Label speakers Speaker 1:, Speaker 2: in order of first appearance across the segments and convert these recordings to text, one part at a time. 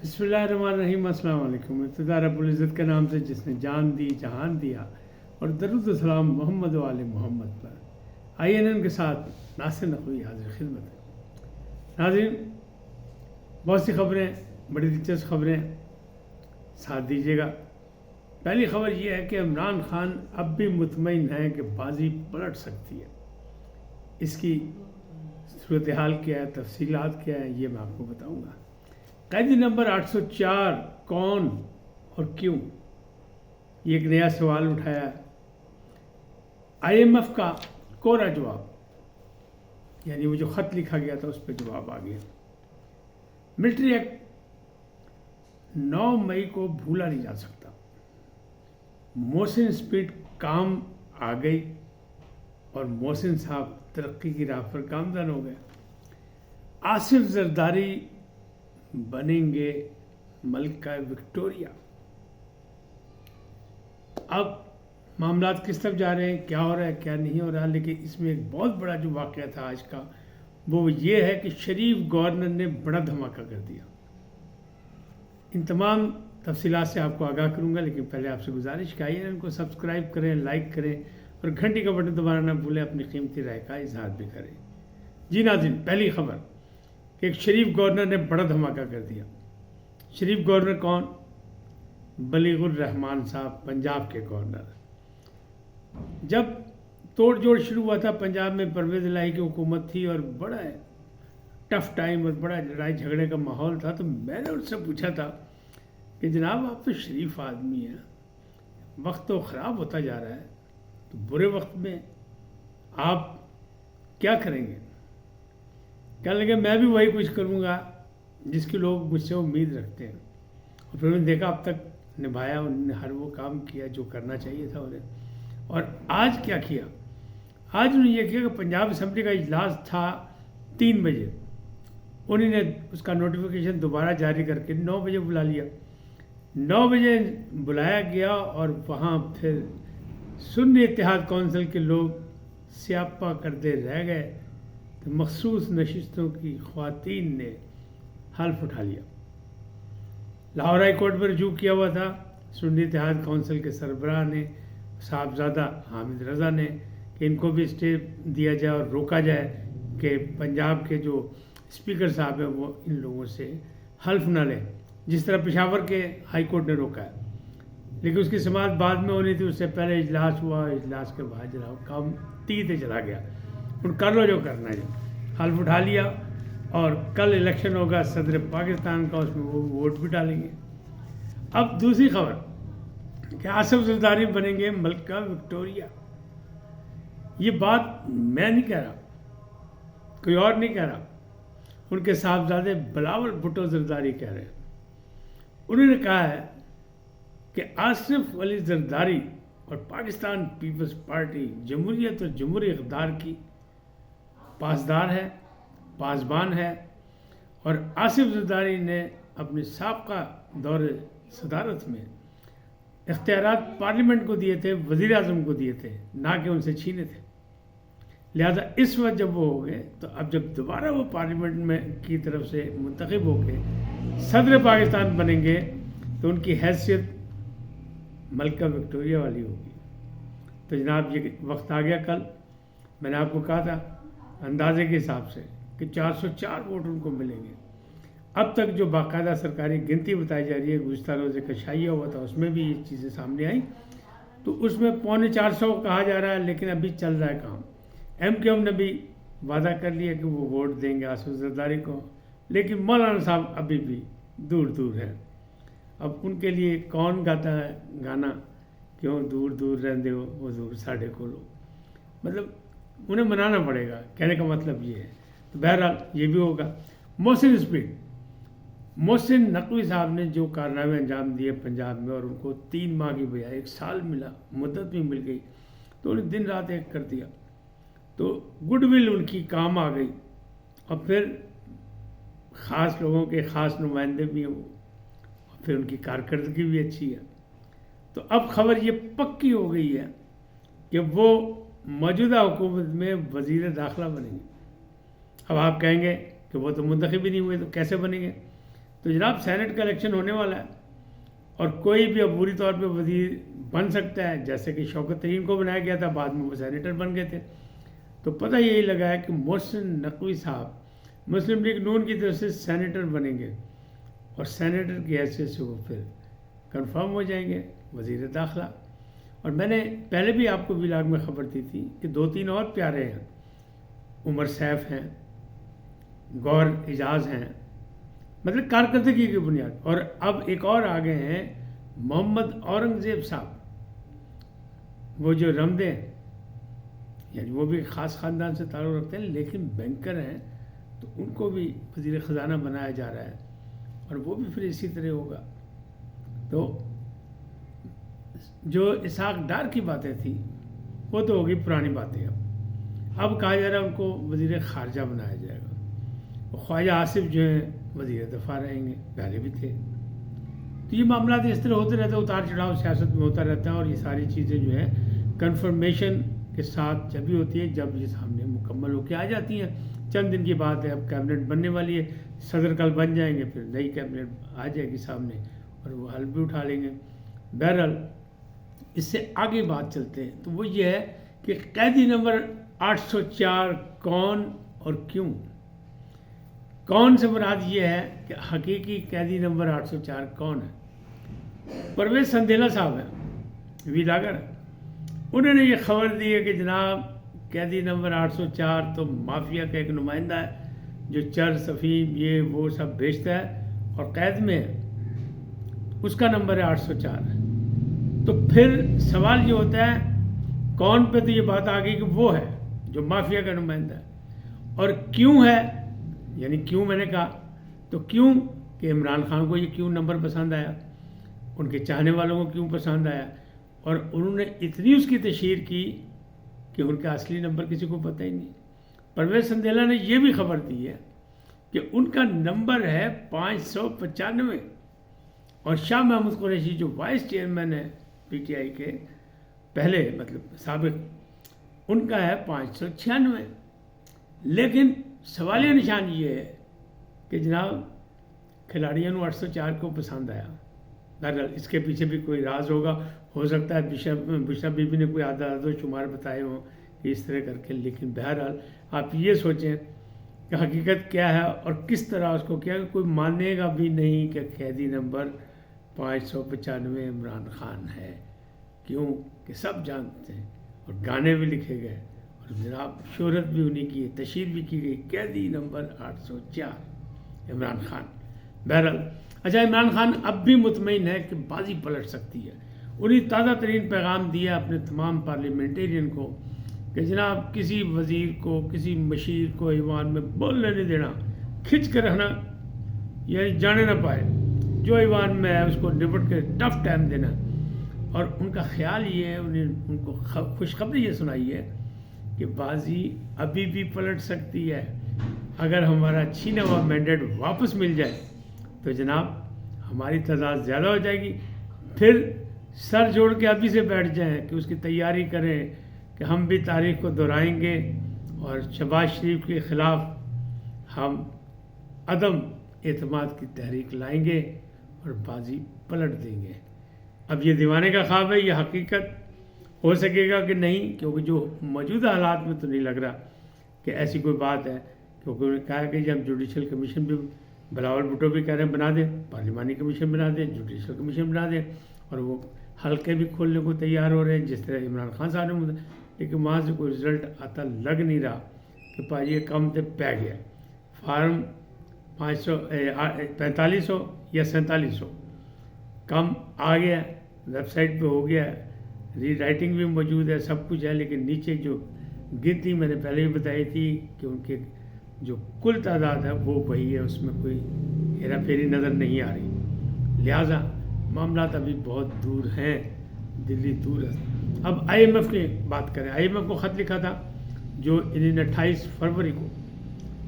Speaker 1: بسم اللہ الرحمن الرحیم۔ السلام علیکم۔ ابتدا رب العزت کے نام سے جس نے جان دی جہان دیا، اور درود و سلام محمد و آل محمد پر۔ INN کے ساتھ ناصر نقوی حاضر خدمت ہے۔ ناظرین، بہت سی خبریں، بڑی دلچسپ خبریں، ساتھ دیجیے گا۔ پہلی خبر یہ ہے کہ عمران خان اب بھی مطمئن ہیں کہ بازی پلٹ سکتی ہے۔ اس کی صورتحال کیا ہے، تفصیلات کیا ہے، یہ میں آپ کو بتاؤں گا۔ قیدی نمبر 804 کون اور کیوں، یہ ایک نیا سوال اٹھایا ہے۔ IMF کا کوڑا جواب، یعنی وہ جو خط لکھا گیا تھا اس پہ جواب آ گیا۔ ملٹری ایکٹ 9 مئی کو بھولا نہیں جا سکتا۔ محسن اسپیڈ کام آ گئی اور محسن صاحب ترقی کی راہ پر گامزن ہو گئے۔ آصف زرداری بنیں گے ملکہ وکٹوریہ۔ اب معاملات کس طرف جا رہے ہیں، کیا ہو رہا ہے، کیا نہیں ہو رہا، لیکن اس میں ایک بہت بڑا جو واقعہ تھا آج کا، وہ یہ ہے کہ شریف گورنر نے بڑا دھماکہ کر دیا۔ ان تمام تفصیلات سے آپ کو آگاہ کروں گا، لیکن پہلے آپ سے گزارش کہ INN کو سبسکرائب کریں، لائک کریں اور گھنٹی کا بٹن دبانا نہ بھولیں، اپنی قیمتی رائے کا اظہار بھی کریں۔ جی ناظرین، پہلی خبر کہ ایک شریف گورنر نے بڑا دھماکہ کر دیا۔ شریف گورنر کون؟ بلیغ الرحمان صاحب، پنجاب کے گورنر۔ جب توڑ جوڑ شروع ہوا تھا پنجاب میں، پرویز الہی کی حکومت تھی اور بڑا ٹف ٹائم اور بڑا لڑائی جھگڑے کا ماحول تھا، تو میں نے ان سے پوچھا تھا کہ جناب آپ تو شریف آدمی ہیں، وقت تو خراب ہوتا جا رہا ہے، تو برے وقت میں آپ کیا کریں گے؟ کہنے لگے میں بھی وہی کچھ کروں گا جس کی لوگ مجھ سے امید رکھتے ہیں۔ اور پھر انہوں نے دیکھا اب تک نبھایا، انہوں نے ہر وہ کام کیا جو کرنا چاہیے تھا انہیں۔ اور آج کیا کیا؟ آج انہوں نے یہ کیا کہ پنجاب اسمبلی کا اجلاس تھا 3 بجے، انہوں نے اس کا نوٹیفیکیشن دوبارہ جاری کر کے 9 بجے بلا لیا۔ 9 بجے بلایا گیا اور وہاں پھر سنی اتحاد کونسل کے لوگ سیاپا کرتے رہ گئے، تو مخصوص نشستوں کی خواتین نے حلف اٹھا لیا۔ لاہور ہائی کورٹ میں رجوع کیا ہوا تھا سنی اتحاد کونسل کے سربراہ نے، صاحبزادہ حامد رضا نے، کہ ان کو بھی اسٹے دیا جائے اور روکا جائے کہ پنجاب کے جو اسپیکر صاحب ہیں وہ ان لوگوں سے حلف نہ لیں، جس طرح پشاور کے ہائی کورٹ نے روکا ہے۔ لیکن اس کی سماعت بعد میں ہونی تھی، اس سے پہلے اجلاس ہوا، اجلاس کے بعد جناب کام تیتے چلا گیا۔ ان کر لو جو کرنا ہے، حلف اٹھا لیا، اور کل الیکشن ہوگا صدر پاکستان کا، اس میں وہ ووٹ بھی ڈالیں گے۔ اب دوسری خبر کہ آصف زرداری بنیں گے ملکہ وکٹوریہ۔ یہ بات میں نہیں کہہ رہا، کوئی اور نہیں کہہ رہا، ان کے صاحبزادے بلاول بھٹو زرداری کہہ رہے ہیں۔ انہوں نے کہا ہے کہ آصف علی زرداری اور پاکستان پیپلز پارٹی جمہوریت اور جمہوری اقدار کی پاسدار ہے، پاسبان ہے، اور آصف زرداری نے اپنے سابقہ دور صدارت میں اختیارات پارلیمنٹ کو دیے تھے، وزیر اعظم کو دیے تھے، نہ کہ ان سے چھینے تھے۔ لہذا اس وقت جب وہ ہو گئے، تو اب جب دوبارہ وہ پارلیمنٹ میں کی طرف سے منتخب ہو کے صدر پاکستان بنیں گے، تو ان کی حیثیت ملکہ وکٹوریہ والی ہوگی۔ تو جناب یہ وقت آ گیا۔ کل میں نے آپ کو کہا تھا اندازے کے حساب سے کہ 404 ووٹ ان کو ملیں گے۔ اب تک جو باقاعدہ سرکاری گنتی بتائی جا رہی ہے، گزشتہ روزے کا شائع ہوا تھا، اس میں بھی یہ چیزیں سامنے آئیں، تو اس میں 450 کہا جا رہا ہے، لیکن ابھی چل رہا ہے کام۔ MQM نے بھی وعدہ کر لیا کہ وہ ووٹ دیں گے آصف زرداری کو، لیکن مولانا صاحب ابھی بھی دور دور ہیں۔ اب ان کے لیے کون گاتا ہے گانا، کیوں دور دور رہندے ہو حضور ساڈے کولو، مطلب انہیں منانا پڑے گا، کہنے کا مطلب یہ ہے۔ تو بہرحال یہ بھی ہوگا۔ محسن اسپیڈ، محسن نقوی صاحب نے جو کارنامے انجام دیے پنجاب میں، اور ان کو 3 ماہ کی بجائے 1 سال ملا، مدت بھی مل گئی، تو انہیں دن رات ایک کر دیا، تو گڈ ول ان کی کام آ گئی۔ اور پھر خاص لوگوں کے خاص نمائندے بھی ہیں وہ، اور پھر ان کی کارکردگی بھی اچھی ہے۔ تو اب خبر یہ پکی ہو گئی ہے کہ وہ موجودہ حکومت میں وزیر داخلہ بنیں گے۔ اب آپ کہیں گے کہ وہ تو منتخب ہی نہیں ہوئے، تو کیسے بنیں گے؟ تو جناب سینٹ کا الیکشن ہونے والا ہے اور کوئی بھی عبوری طور پہ وزیر بن سکتا ہے، جیسے کہ شوکت ترین کو بنایا گیا تھا، بعد میں وہ سینیٹر بن گئے تھے. تو پتہ یہی لگا ہے کہ محسن نقوی صاحب مسلم لیگ نون کی طرف سے سینیٹر بنیں گے اور سینیٹر کی حیثیت سے وہ پھر کنفرم ہو جائیں گے وزیر داخلہ. اور میں نے پہلے بھی آپ کو ولاگ میں خبر دی تھی کہ 2-3 اور پیارے ہیں، عمر سیف ہیں، گور اعجاز ہیں، مطلب کارکردگی کی بنیاد. اور اب ایک اور آ گئے ہیں محمد اورنگزیب صاحب، وہ جو رمدے ہیں، یعنی وہ بھی خاص خاندان سے تعلق رکھتے ہیں لیکن بینکر ہیں، تو ان کو بھی وزیر خزانہ بنایا جا رہا ہے اور وہ بھی پھر اسی طرح ہوگا. تو جو اسحاق ڈار کی باتیں تھیں وہ تو ہوگی پرانی باتیں. اب کہا جا رہا ہے ان کو وزیر خارجہ بنایا جائے گا. خواجہ آصف جو ہیں وزیر دفاع رہیں گے، پہلے بھی تھے. تو یہ معاملات اس طرح ہوتے رہتے ہیں، اتار چڑھاؤ سیاست میں ہوتا رہتا ہے. اور یہ ساری چیزیں جو ہیں کنفرمیشن کے ساتھ جب بھی ہوتی ہے جب یہ سامنے مکمل ہو کے آ جاتی ہیں. چند دن کی بات ہے، اب کیبنٹ بننے والی ہے، صدر کل بن جائیں گے، پھر نئی کیبنٹ آ جائے گی سامنے اور وہ حل بھی اٹھا لیں گے. بہرحال اس سے آگے بات چلتے ہیں تو وہ یہ ہے کہ قیدی نمبر 804 کون اور کیوں. کون سے مراد یہ ہے کہ حقیقی قیدی نمبر 804 کون ہے. پرویز سندھیلا صاحب ہیں، ویلاگر، انہوں نے یہ خبر دی ہے کہ جناب قیدی نمبر 804 تو مافیا کا ایک نمائندہ ہے جو چرس افیم یہ وہ سب بیچتا ہے اور قید میں ہے، اس کا نمبر ہے 804. تو پھر سوال یہ ہوتا ہے کون پہ، تو یہ بات آ گئی کہ وہ ہے جو مافیا کا نمائندہ ہے. اور کیوں ہے، یعنی کیوں میں نے کہا تو کیوں کہ عمران خان کو یہ کیوں نمبر پسند آیا، ان کے چاہنے والوں کو کیوں پسند آیا، اور انہوں نے اتنی اس کی تشہیر کی کہ ان کا اصلی نمبر کسی کو پتہ ہی نہیں. پرویز سندھیلا نے یہ بھی خبر دی ہے کہ ان کا نمبر ہے 595 اور شاہ محمود قریشی جو وائس چیئرمین ہے پی ٹی آئی کے پہلے مطلب سابق، ان کا ہے 596. لیکن سوالیہ نشان یہ ہے کہ جناب کھلاڑیوں 804 کو پسند آیا. بہرحال اس کے پیچھے بھی کوئی راز ہوگا، ہو سکتا ہے بشرا بی بی نے کوئی عدد و شمار بتائے ہوں اس طرح کر کے. لیکن بہرحال آپ یہ سوچیں کہ حقیقت کیا ہے اور کس طرح اس کو کیا، کوئی مانے گا بھی نہیں کہ قیدی نمبر 595 عمران خان ہے. کیوں کہ سب جانتے ہیں اور گانے بھی لکھے گئے اور جناب شہرت بھی انہیں کی ہے، تشہیر بھی کی گئی، قیدی نمبر 804 عمران خان. بہرحال اچھا، عمران خان اب بھی مطمئن ہے کہ بازی پلٹ سکتی ہے. انہیں تازہ ترین پیغام دیا اپنے تمام پارلیمنٹیرین کو کہ جناب کسی وزیر کو، کسی مشیر کو ایوان میں بولنے نہیں دینا، کھچ کے رکھنا، یعنی جانے نہ پائے. جو ایوان میں ہے اس کو نپٹ کے ٹف ٹائم دینا. اور ان کا خیال یہ ہے، ان کو خوشخبری یہ سنائی ہے کہ بازی ابھی بھی پلٹ سکتی ہے. اگر ہمارا چھینا ہوا مینڈیٹ واپس مل جائے تو جناب ہماری تعداد زیادہ ہو جائے گی. پھر سر جوڑ کے ابھی سے بیٹھ جائیں کہ اس کی تیاری کریں کہ ہم بھی تاریخ کو دہرائیں گے اور شہباز شریف کے خلاف ہم عدم اعتماد کی تحریک لائیں گے اور بازی پلٹ دیں گے. اب یہ دیوانے کا خواب ہے، یہ حقیقت ہو سکے گا کہ نہیں، کیونکہ جو موجودہ حالات میں تو نہیں لگ رہا کہ ایسی کوئی بات ہے. کیونکہ انہوں نے کہا کہ جب جوڈیشل کمیشن بھی، بلاول بھٹو بھی کہہ رہے ہیں بنا دیں، پارلیمانی کمیشن بنا دیں، جوڈیشل کمیشن بنا دیں، اور وہ حلقے بھی کھولنے کو تیار ہو رہے ہیں جس طرح عمران خان صاحب نے. لیکن وہاں سے کوئی رزلٹ آتا لگ نہیں رہا کہ پاجی کم تے پہ گیا. فارم 4500 یا 4700 کم آ گیا، ویب سائٹ پہ ہو گیا، ری رائٹنگ بھی موجود ہے، سب کچھ ہے. لیکن نیچے جو گنتی میں نے پہلے بھی بتائی تھی کہ ان کے جو کل تعداد ہے وہ وہی ہے، اس میں کوئی ہیرا پھیری نظر نہیں آ رہی. لہٰذا معاملات ابھی بہت دور ہیں، دلی دور ہے. اب آئی ایم ایف کی بات کریں. آئی ایم ایف کو خط لکھا تھا جو انہوں نے 28 فروری کو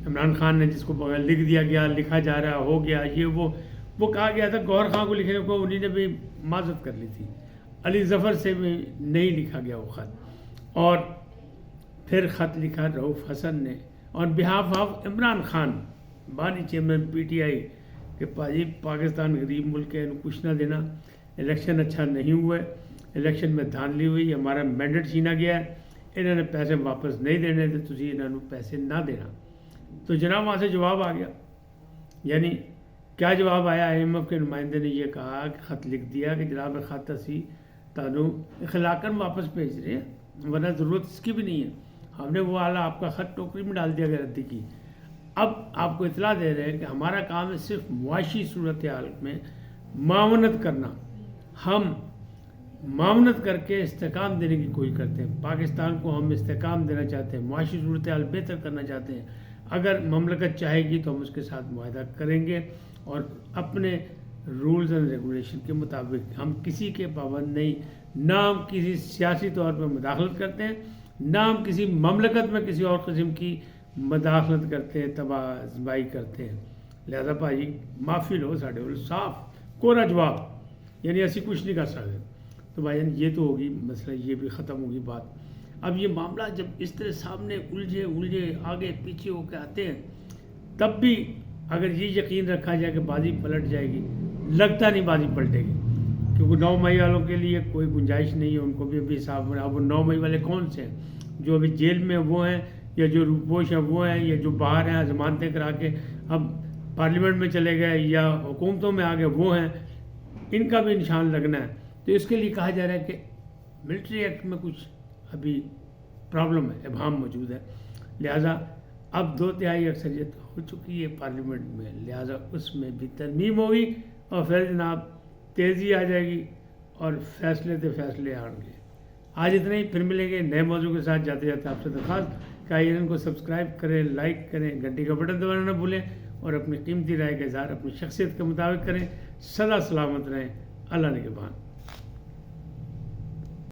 Speaker 1: عمران خان نے، جس کو بغیر لکھ دیا گیا، لکھا جا رہا ہو گیا یہ وہ کہا گیا تھا گوہر خان کو لکھنے کو، انہیں نے بھی معذرت کر لی تھی. علی ظفر سے بھی نہیں لکھا گیا وہ خط. اور پھر خط لکھا رؤف حسن نے آن بہاف آف عمران خان، بانی چیئرمین پی ٹی آئی، کہ پاجی پاکستان غریب ملک ہے، کچھ نہ دینا، الیکشن اچھا نہیں ہوا ہے، الیکشن میں دھاندلی ہوئی، ہمارا مینڈیٹ چھینا گیا ہے، انہوں نے پیسے واپس نہیں دینے تھے، تسی انہوں نے پیسے نہ دینا۔ تو جناب وہاں سے جواب آ گیا، یعنی کیا جواب آیا؟ آئی ایم ایف کے نمائندے نے یہ کہا کہ خط لکھ دیا کہ جناب خط اسی تانوں اخلاقاً واپس بھیج رہے ہیں، ورنہ ضرورت اس کی بھی نہیں ہے، ہم نے وہ اعلیٰ آپ کا خط ٹوکری میں ڈال دیا گیا ردی کی۔ اب آپ کو اطلاع دے رہے ہیں کہ ہمارا کام ہے صرف معاشی صورتحال میں معاونت کرنا، ہم معاونت کر کے استحکام دینے کی کوشش کرتے ہیں، پاکستان کو ہم استحکام دینا چاہتے ہیں، معاشی صورتحال بہتر کرنا چاہتے ہیں، اگر مملکت چاہے گی تو ہم اس کے ساتھ معاہدہ کریں گے اور اپنے رولز اینڈ ریگولیشن کے مطابق، ہم کسی کے پابند نہیں، نہ ہم کسی سیاسی طور پہ مداخلت کرتے ہیں، نہ ہم کسی مملکت میں کسی اور قسم کی مداخلت کرتے ہیں، تباہ زبائی کرتے ہیں، لہذا بھائی معافی لو، ساڑھے بولے صاف کوڑا جواب، یعنی ایسی کچھ نہیں کر سکتے۔ تو بھائی یہ تو ہوگی مسئلہ، یہ بھی ختم ہوگی بات۔ اب یہ معاملہ جب اس طرح سامنے الجھے آگے پیچھے ہو کے آتے ہیں، تب بھی اگر یہ یقین رکھا جائے کہ بازی پلٹ جائے گی، لگتا نہیں بازی پلٹے گی، کیونکہ 9 مئی والوں کے لیے کوئی گنجائش نہیں ہے، ان کو بھی ابھی حساب میں۔ اب وہ 9 مئی والے کون سے ہیں؟ جو ابھی جیل میں وہ ہیں، یا جو روپوش ہیں وہ ہیں، یا جو باہر ہیں ضمانتیں کرا کے اب پارلیمنٹ میں چلے گئے یا حکومتوں میں آ گئے وہ ہیں، ان کا بھی نشان لگنا ہے۔ تو اس کے لیے کہا جا رہا ہے کہ ملٹری ایکٹ میں کچھ ابھی پرابلم ہے، ابہام موجود ہے، لہٰذا اب 2/3 اکثریت ہو چکی ہے پارلیمنٹ میں، لہٰذا اس میں بھی ترمیم ہوگی اور پھر جناب تیزی آ جائے گی اور فیصلے آن گے۔ آج اتنا ہی، پھر ملیں گے نئے موضوع کے ساتھ۔ جاتے جاتے آپ سے درخواست کہ آئین کو سبسکرائب کریں، لائک کریں، گھنٹی کا بٹن دبانا نہ بھولیں اور اپنی قیمتی رائے کا اظہار اپنی شخصیت کے مطابق کریں۔ سدا سلامت رہیں، اللہ نگہبان۔